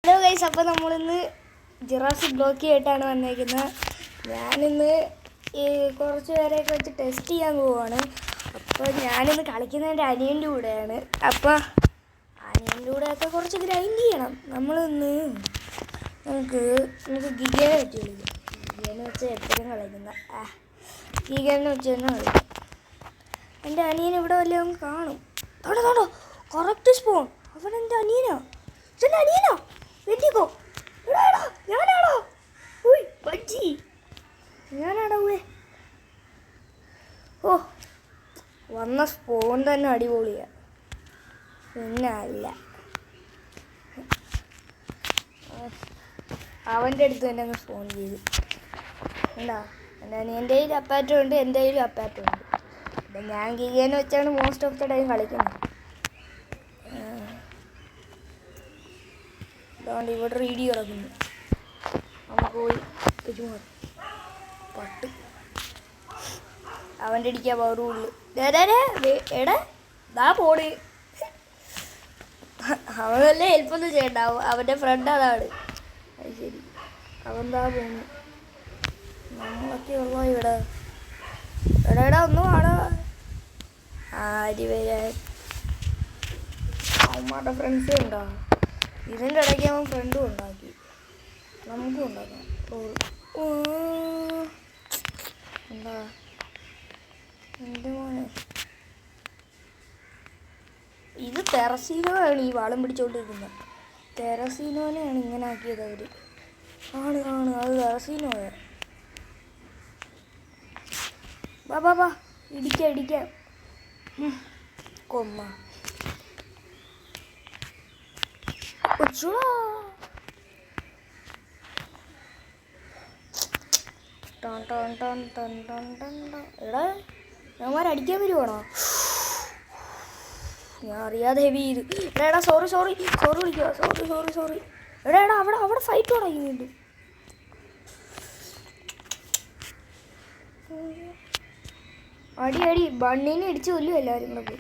Hello guys, അപ്പോൾ നമ്മളിന്ന് ജിറാഫിക് blocky ആയിട്ടാണ് വന്നേക്കുന്നത്. ഞാനിന്ന് കുറച്ച് പേരെയൊക്കെ വെച്ച് ടെസ്റ്റ് ചെയ്യാൻ പോവുകയാണ്. അപ്പോൾ ഞാനിന്ന് കളിക്കുന്നത് എൻ്റെ അനിയൻ്റെ കൂടെയാണ്. അപ്പോൾ അനിയൻ്റെ കൂടെയൊക്കെ കുറച്ച് ഗ്രൈൻഡ് ചെയ്യണം. നമുക്ക് ഗിഗേനെ വെച്ച് കളിക്കാം. ഗിഗേനെ വെച്ച് എപ്പോഴും കളിക്കുന്ന ഗിഗേനെ വെച്ച് തന്നെ കളിക്കാം. എൻ്റെ അനിയൻ ഇവിടെ വല്ലതും കാണും. തോണ്ടോ കറക്റ്റ് സ്പോൺ. അവൻ എൻ്റെ അനിയനാ. ഇതെൻ്റെ അനിയനാ. വെട്ടിക്കോ. എടാ ഞാനാണോ? ഉയ് പച്ചി ഞാനാണോ? ഓ, വന്ന സ്പോൺ തന്നെ അടിപൊളിയാ. പിന്നെ അല്ല, അവൻ്റെ അടുത്ത് തന്നെ അങ്ങ് സ്പോൺ ചെയ്ത്. എന്താ എൻ്റെ കയ്യിൽ അപ്പാറ്റം ഉണ്ട്, എൻ്റെ കയ്യിലും അപ്പാറ്റം ഉണ്ട്. അപ്പം ഞാൻ ഗിഗേനെ വെച്ചാണ് മോസ്റ്റ് ഓഫ് ദ ടൈം കളിക്കുന്നത്. അതുകൊണ്ട് ഇവിടെ റീഡി കിടക്കുന്നു. നമുക്ക് പോയി പട്ട് അവൻ്റെ അടിക്കാൻ പവർ കൂടുതൽ. എടാ ദാ പോണ്. അവൻ വല്ല ഹെൽപ്പൊന്നും ചെയ്യണ്ട, അവൻ്റെ ഫ്രണ്ട് അതാണ്. അത് ശരി, അവൻ ദാ പോണു. നമ്മളൊക്കെ ഉള്ളോ ഇവിടെ? എടാ ഒന്നും ആടാ. ആര് വരാൻ? അവന്മാരുടെ ഫ്രണ്ട്സ് ഉണ്ടോ? ഇതിൻ്റെ ഇടയ്ക്ക് അവൻ ഫ്രണ്ടും ഉണ്ടാക്കി. നമുക്കും ഉണ്ടാക്കാം. എന്താ എൻ്റെ മോനെ, ഇത് തെറസീനോയാണ് ഈ വാളം പിടിച്ചോണ്ടിരിക്കുന്നത്. തെറസീനോനെയാണ് ഇങ്ങനെ ആക്കിയത് അവർ. ആണ് അത് തെറസീനോയ. ബാ ഇടിക്കാം കൊമ്മ. എടാ ഞമ്മരടിക്കാൻ വരുവാണോ? ഞാൻ അറിയാതെ ഹെവി ചെയ്ത്. എടാ സോറി വിളിക്കുക. സോറി. എടാ അവിടെ ഫൈറ്റ് തുടങ്ങി വീണ്ടും. അടി ബണ്ണിനെ ഇടിച്ച് കൊല്ലും എല്ലാവരും കൂടെ.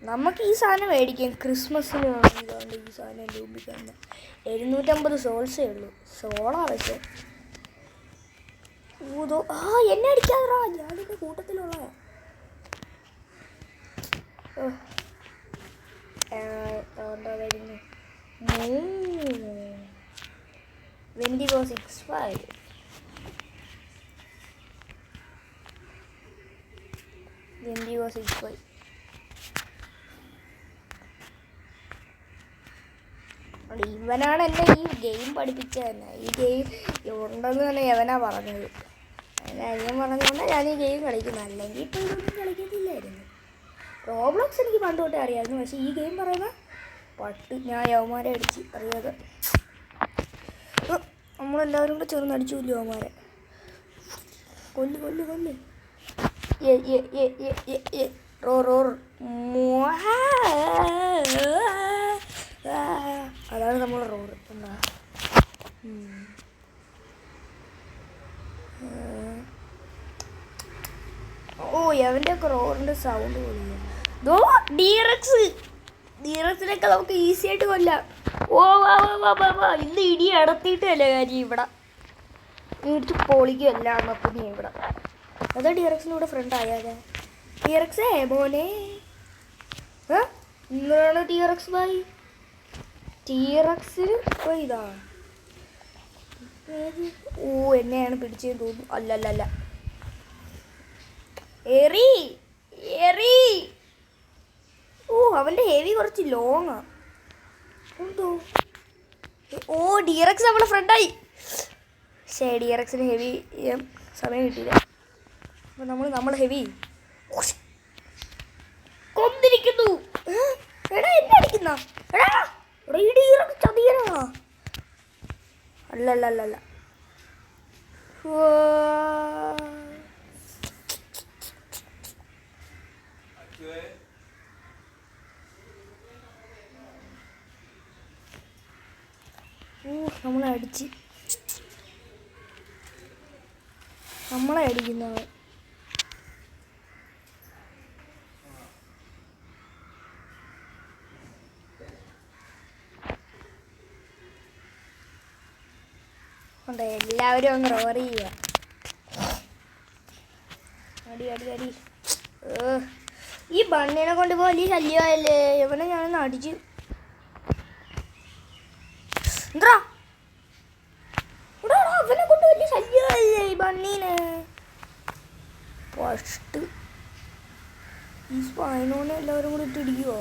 നമുക്ക് ഈ സാധനം മേടിക്കാം. ക്രിസ്മസിന് ഇതാണ്ട് ഈ സാധനം എൻ്റെ മുമ്പിൽ തന്നെ 750 സോൾസേ ഉള്ളൂ. സോളാ പക്ഷേ ഊതോ. എന്നെ അടിക്കാതറാ, ഞാനിൻ്റെ കൂട്ടത്തിലുള്ള. വരുന്നു. വെൻഡിഗോ 65. വെൻഡിഗോ 65. ഇവനാണ് എന്നെ ഈ ഗെയിം പഠിപ്പിച്ചത് തന്നെ. ഈ ഗെയിം ഉണ്ടെന്ന് തന്നെ യവനാ പറഞ്ഞത്. അനിയൻ പറഞ്ഞതുകൊണ്ട് ഞാൻ ഈ ഗെയിം കളിക്കുന്നത്. അല്ലെങ്കിൽ ഇപ്പോൾ ഇതൊന്നും കളിക്കത്തില്ലായിരുന്നു. റോബ്ലോക്സ് എനിക്ക് പണ്ട് തൊട്ടേ അറിയാമായിരുന്നു. പക്ഷേ ഈ ഗെയിം പറയുന്ന പട്ട് ഞാൻ യവന്മാരെ അടിച്ച് അറിയാതെ. നമ്മളെല്ലാവരും കൂടെ ചേർന്ന് അടിച്ചില്ല യവന്മാരെ. കൊല്ല്. റോർ അതാണ് നമ്മൾ റോഡ്. എന്താ അവൻ്റെയൊക്കെ റോഡിൻ്റെ സൗണ്ട് കൊല്ലുന്നു. ഡീറക്സിനൊക്കെ നമുക്ക് ഈസി ആയിട്ട് കൊല്ലാം. വാ ഇന്ന് ഇടി അടത്തിയിട്ടല്ലേ കാര്യം. ഇവിടെ ഇടിച്ച് പൊളിക്കുമല്ല. അപ്പം നീ ഇവിടെ അതാ ഡീറക്സിനൂടെ ഫ്രണ്ട് ആയാലേ. ഡീറക്സേ മോനെ, ഇന്നാണ് ടീറക്സ് ബായി. ടീറക്സിന് ഇതാ എന്നെയാണ് പിടിച്ചതെന്ന് തോന്നുന്നു. അല്ലല്ല എറി. അവൻ്റെ ഹെവി കുറച്ച് ലോങ്ങാ. എന്തോ ഡീറക്സ് നമ്മളെ ഫ്രണ്ടായി. ഡീറക്സിന് ഹെവി സമയം കിട്ടിയില്ല. അപ്പം നമ്മൾ ഹെവി കൊന്നിരിക്കുന്നു. എടാ എന്നെ അടിക്കുന്ന. എടാ ചതിയനാ. അല്ല നമ്മളെ അടിക്കുന്നവൻ. ഉണ്ട് എല്ലാവരും അങ്ങ് റോർ ചെയ്യുക. അടി അടി അടി. ഈ ബണ്ണിനെ കൊണ്ട് വലിയ ശല്യമായല്ലേ. ഇവനെ ഞാനൊന്ന് അടിച്ചു. എന്താ അവനെ കൊണ്ട് വലിയ ശല്യമായല്ലേ ഈ ബണ്ണീനെ. ഫസ്റ്റ് ഈ സ്പൈനോനെ എല്ലാവരും കൂടി ഇട്ടിടിക്കുവോ.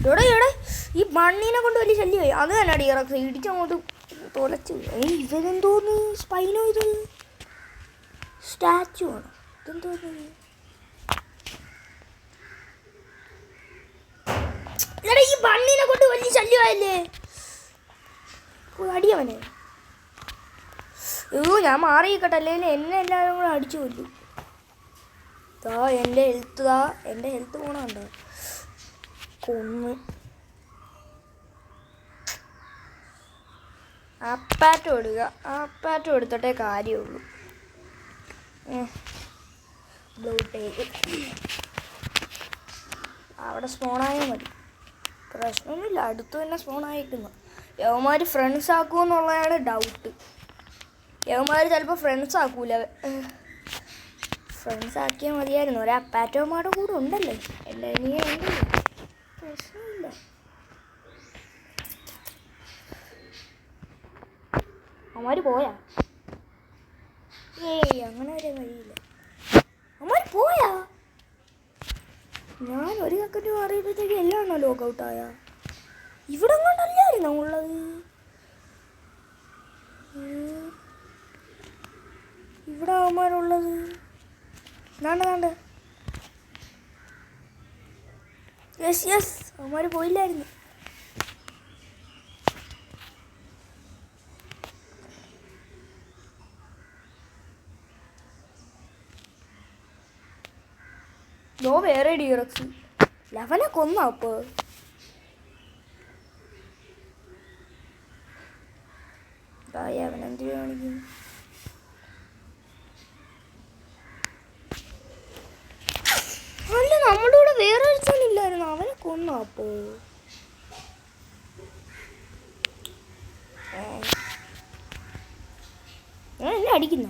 എവിടെ ഈ ബണ്ണീനെ കൊണ്ട് വലിയ ശല്യമായി. അത് തന്നെ ഡിയറക്സ് ഇടിച്ചങ്ങോട്ട് തുലച്ചു. ഇവരെന്തോന്ന് സ്പൈനോ, ഇത് സ്റ്റാച്ചു ആണ്. ഇതെന്തോന്ന് എടാ ഈ ബണ്ണീനെ കൊണ്ട് വലിയ ശല്യമായല്ലേ. അടിയവനെ. ഞാൻ മാറിയിക്കട്ടെ, അല്ലെങ്കിൽ എന്നെ എല്ലാവരും കൂടെ അടിച്ചു കൊല്ലും. എൻ്റെ ഹെൽത്ത് പോണുണ്ടോ. കൊന്ന് അപ്പാറ്റം എടുക്കുക. അപ്പാറ്റം എടുത്തിട്ടേ കാര്യമുള്ളൂ. ബ്ലൂട്ടേക്ക് അവിടെ സ്പോണായാൽ മതി, പ്രശ്നമൊന്നുമില്ല. അടുത്ത് തന്നെ സ്പോണായിരിക്കുന്നു. യവന്മാർ ഫ്രണ്ട്സ് ആക്കുമെന്നുള്ളതാണ് ഡൗട്ട്. യവന്മാർ ചിലപ്പോൾ ഫ്രണ്ട്സ് ആക്കൂല. ഫ്രണ്ട്സ് ആക്കിയാൽ മതിയായിരുന്നു. ഒരു അപ്പാറ്റോമാരുടെ കൂടെ ഉണ്ടല്ലോ, എൻ്റെ അനിയ ഉണ്ടല്ലോ, പ്രശ്നമില്ല. അവന്മാർ പോയാ? ഏയ് അങ്ങനെ വരാൻ കഴിയില്ല. അവന്മാർ പോയാ? ഞാൻ ഒരു സെക്കൻഡ് മാറിയപ്പോഴത്തേക്ക് എല്ലാണോ ലോക്കൗട്ടായ. ഇവിടെ കൊണ്ടല്ലായിരുന്നു ഉള്ളത്. ഇവിടെ അവന്മാരുള്ളത് നാണ്ട്. യെസ് അവന്മാർ പോയില്ലായിരുന്നു. വേറെ ഡിയറക്സ് ലവനെ കൊന്ന. അപ്പൊ അവനെന്ത് കാണിക്കും. അല്ല, നമ്മുടെ കൂടെ വേറെ ഒരുത്തനില്ലായിരുന്നു, അവനെ കൊന്ന. അപ്പോ ഞാൻ എന്നെ അടിക്കുന്ന.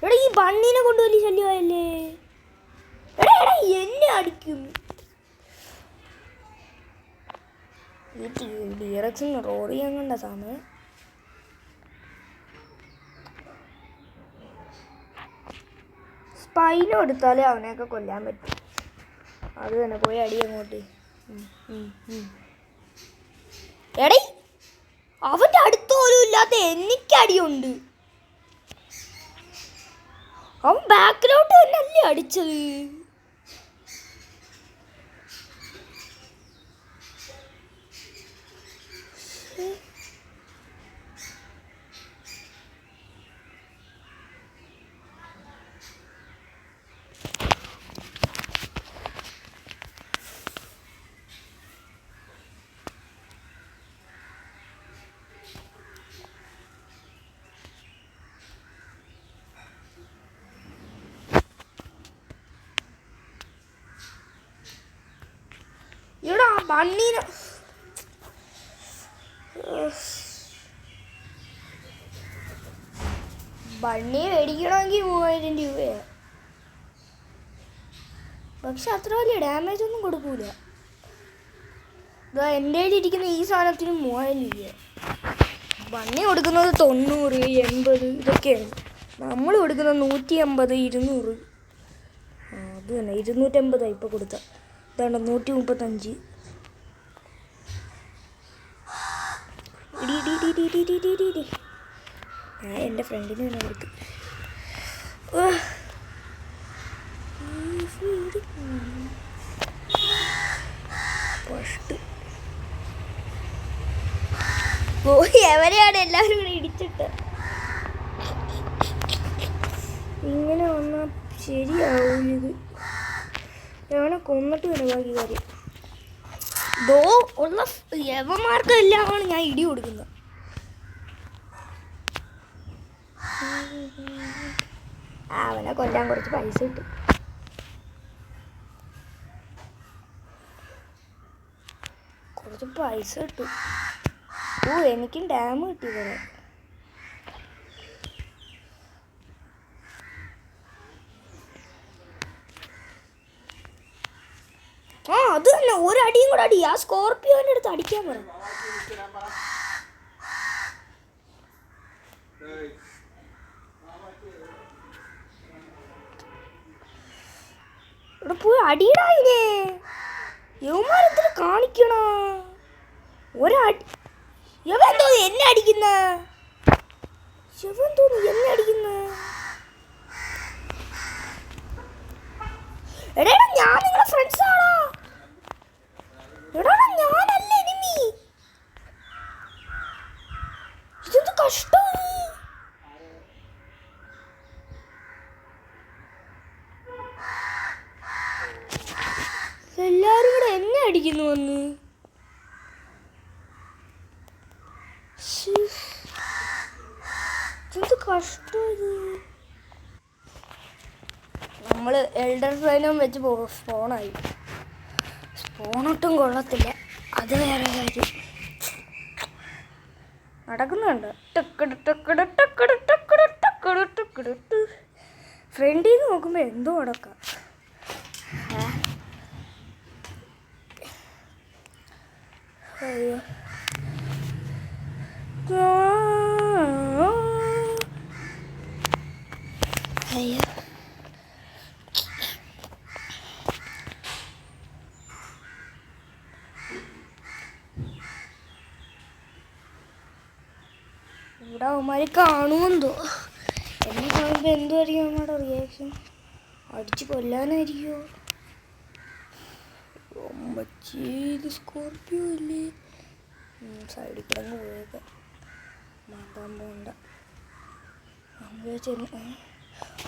എടാ ഈ ബണ്ണിനെ കൊണ്ട് വലിയ ശല്യമായല്ലേ. എടാ എന്നെ അടിക്കും. ഈ ഡിയറക്സിന് റോഡ് ചെയ്യാൻ കണ്ട സമയം. സ്പൈനോ എടുത്താലേ അവനെയൊക്കെ കൊല്ലാൻ പറ്റും. അത് തന്നെ പോയി അടി അങ്ങോട്ട്. എടേ അവൻ്റെ അടുത്ത് പോലും ഇല്ലാത്ത എനിക്കടിയുണ്ട്. അവൻ ബാക്കിലോട്ട് തന്നെ അല്ലേ അടിച്ചത്. ഇവിടെ ബണ്ണീനെ ബണ്ണിയെ മേടിക്കണമെങ്കിൽ 3000 രൂപയാണ്. പക്ഷെ അത്ര വലിയ ഡാമേജ് ഒന്നും കൊടുക്കൂല. ഇതാ എൻ്റെ കയ്യിലിരിക്കുന്ന ഈ സാധനത്തിന് 3000 രൂപയാണ്. ബണ്ണി കൊടുക്കുന്നത് 90, 80 ഇതൊക്കെയാണ്. നമ്മൾ കൊടുക്കുന്നത് 150, 200. അത് തന്നെ 250 ഇപ്പോൾ കൊടുത്ത. ഇതാണ് 135. ഞാൻ എൻ്റെ ഫ്രണ്ടിന് തന്നെ കൊടുത്തു. ഫസ്റ്റ് പോയി എവരെയാണ് എല്ലാവരും കൂടെ ഇടിച്ചിട്ട്. ഇങ്ങനെ വന്നാൽ ശരിയാവും ഇത്. അവനെ കൊന്നിട്ട് വരും ബാക്കി കാര്യം. ദോ ഉള്ള യവന്മാർക്ക് എല്ലാമാണ് ഞാൻ ഇടി കൊടുക്കുന്നത്. അവനെ കൊല്ലാൻ കുറച്ച് പൈസ കിട്ടും. കുറച്ച് പൈസ കിട്ടും. ഓ എനിക്കും ഡാം കിട്ടി പോലെ. ആ അത് തന്നെ, ഒരടിയും കൂടെ അടി. ആ സ്കോർപ്പിയോൻ്റെ അടുത്ത് അടിക്കാൻ പറ. ഇവിടെ പോയി അടിയിടായില്ലേ? യവന്മാരെന്തിനു കാണിക്കണ? ഒരടി യവൻ തോന്നി എന്നെ അടിക്കുന്ന. യവൻ തോന്നി എന്നെ അടിക്കുന്ന. എടാ ഞാൻ നിങ്ങളുടെ ഫ്രണ്ട്സ് ആണോ? എടാ ഞാനല്ല എനിമി. ഇതെന്ത് കഷ്ടം. എല്ലാരും കൂടെ എന്നെ അടിക്കുന്നു വന്ന്. എന്ത് കഷ്ടം ഇത്. നമ്മൾ എൽഡർ ഫ്ലൈനും വെച്ച് സ്പോണായി. സ്പോണൊട്ടും കൊള്ളത്തില്ല, അത് വേറെ കാര്യം. നടക്കുന്നുണ്ട്. ഫ്രണ്ടിൽ നിന്ന് നോക്കുമ്പോൾ എന്തോ അടക്കാം. അയ്യോ അയ്യോ ഇവിടെ അവന്മാർ കാണുമെന്തോ. എന്നെ കാണുമ്പോൾ എന്തുമായിരിക്കും അവന്മാരുടെ റിയാക്ഷൻ? അടിച്ച് കൊല്ലാനായിരിക്കുമോ? ഇത് സ്കോർപ്പിയോ ഇല്ലേ? സൈഡിൽ കിടന്ന് പോയേക്കാം. മാതാൻ പോണ്ട.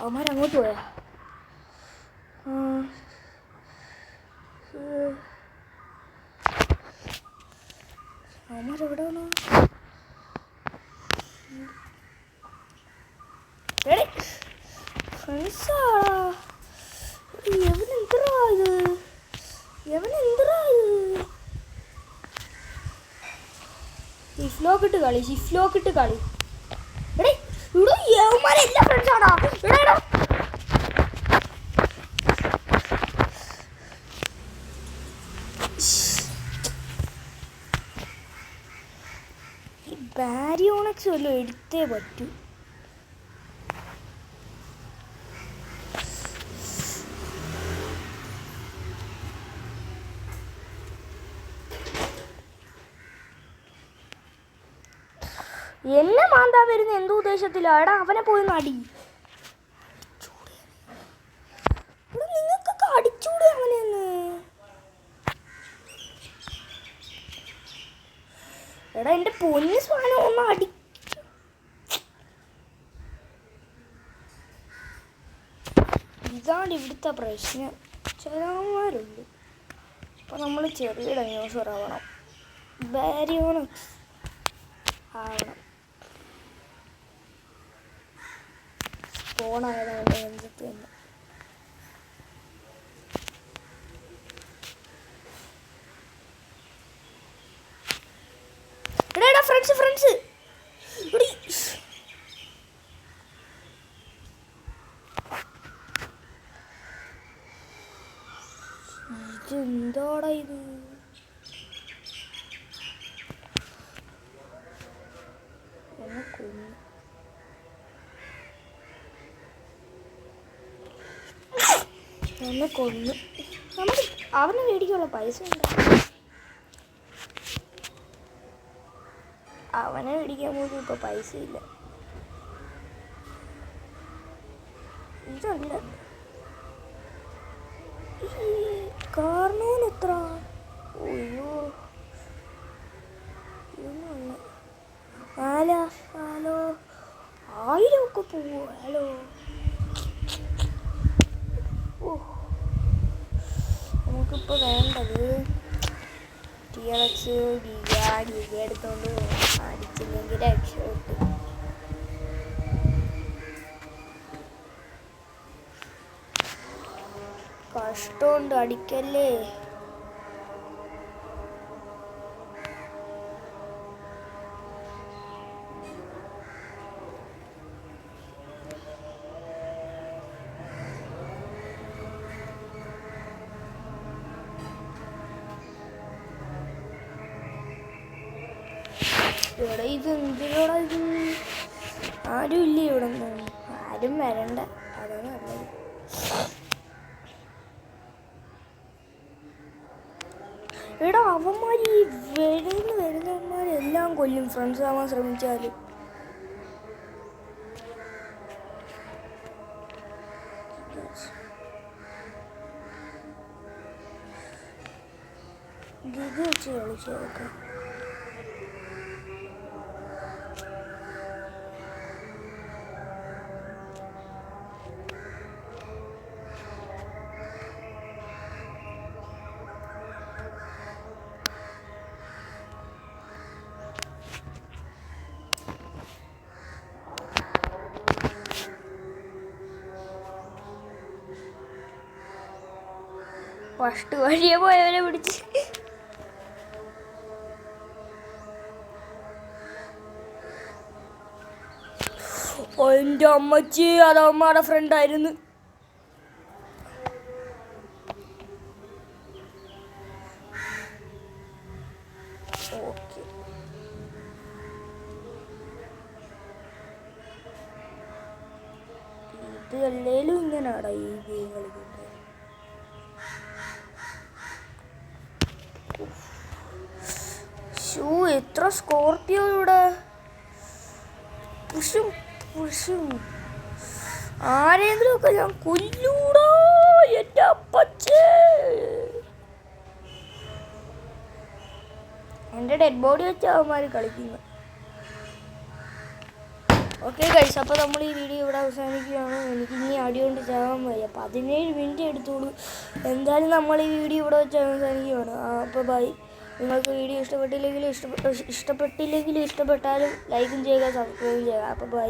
അവന്മാരങ്ങോട്ട് പോയാ? അവന്മാരെവിടെയാണോ? ഫ്രണ്ട്സാടാ. എവനെന്തറാ ഇത്? ഷിഫ്ലോക്കിട്ട് കളി. എടേ ഇവിടെ യവന്മാരെല്ലാം ഫ്രണ്ട്സാടാ. എടാ ഈ ബാരിയോണക്സ് വല്ലതും എടുത്തേ പറ്റൂ. എന്നെ മാന്താ വരുന്ന എന്തോ ഉദ്ദേശത്തിലാ? എടാ അവനെ പോയി അടി. നിങ്ങൾക്കൊക്കെ അടിച്ചൂടെ അവനെന്ന്? എടാ എൻ്റെ പൊന്നു സാധനം ഒന്ന് അടി. ഇതാണ് ഇവിടുത്തെ പ്രശ്നം. ചിലവന്മാരുണ്ട്. അപ്പം നമ്മൾ ചെറിയ ഡൈനോസർ ആവണം. ബാരിയോണക്സ് ആവണം. ഫോണായതാണ് എന്തൊക്കെ തന്നെ. എടാ ഫ്രണ്ട്സ് ഇതെന്താടാ ഇത്? എന്നെ കൊന്നു. നമുക്ക് അവനെ മേടിക്കാനുള്ള പൈസ ഉണ്ട്. അവനെ മേടിക്കാൻ പോലും ഇപ്പൊ പൈസ ഇല്ല. ഇതല്ല കാരണവന് എത്ര? അയ്യോ ഹലോ 1000 ഒക്കെ പോവോ? ഹലോ ഓ ഇപ്പോൾ വേണ്ടത് TRX ഗിഗ എടുത്തോണ്ട് അടിച്ചില്ലെങ്കിൽ രക്ഷപ്പെട്ടു. കഷ്ടമുണ്ട്, അടിക്കല്ലേ. ഇവിടെ ഇത് എന്തിനോടാ ഇത്? ആരും ഇല്ല ഇവിടെ ഒന്നും, ആരും വരണ്ട, അതാണ് നല്ലത്. ഇവിടെ അവന്മാർ ഈ വരുന്നവന്മാരെല്ലാം കൊല്ലും ഫ്രണ്ട്സ് ആവാൻ ശ്രമിച്ചാലും. ഗിഗ വെച്ച് കളിച്ചേക്കാം. ഫസ്റ്റ് വഴിയെ പോയവരെ പിടിച്ച് എൻ്റെ അമ്മച്ചി, അത് അമ്മയുടെ ഫ്രണ്ടായിരുന്നു. ഓക്കെ, ഇത് അല്ലേലും ഇങ്ങനെയാടാ ഈ ഗെയിം കളിക്കുന്നത്. എത്ര സ്കോർപ്പിയോ ഇവിടെ. പുഷും ആരെങ്കിലും ഒക്കെ ഞാൻ കൊല്ലൂടോ എൻ്റെ അപ്പച്ചേ. എൻ്റെ ഡെഡ് ബോഡി വെച്ച് അവന്മാർ കളിക്കുന്നു. ഓക്കെ ഗൈസ്, അപ്പോൾ നമ്മൾ ഈ വീഡിയോ ഇവിടെ അവസാനിക്കുകയാണ്. എനിക്കിനി അടികൊണ്ട് ചാവാൻ വയ്യ. 17 മിനിറ്റ് എടുത്തോളൂ. എന്തായാലും നമ്മൾ ഈ വീഡിയോ ഇവിടെ വെച്ച് അവസാനിക്കുകയാണ്. അപ്പോൾ ബൈ. നിങ്ങൾക്ക് വീഡിയോ ഇഷ്ടപ്പെട്ടില്ലെങ്കിലും ഇഷ്ടപ്പെട്ടാലും ലൈക്കും ചെയ്യുക, സബ്സ്ക്രൈബ് ചെയ്യുക. അപ്പോൾ ബൈ.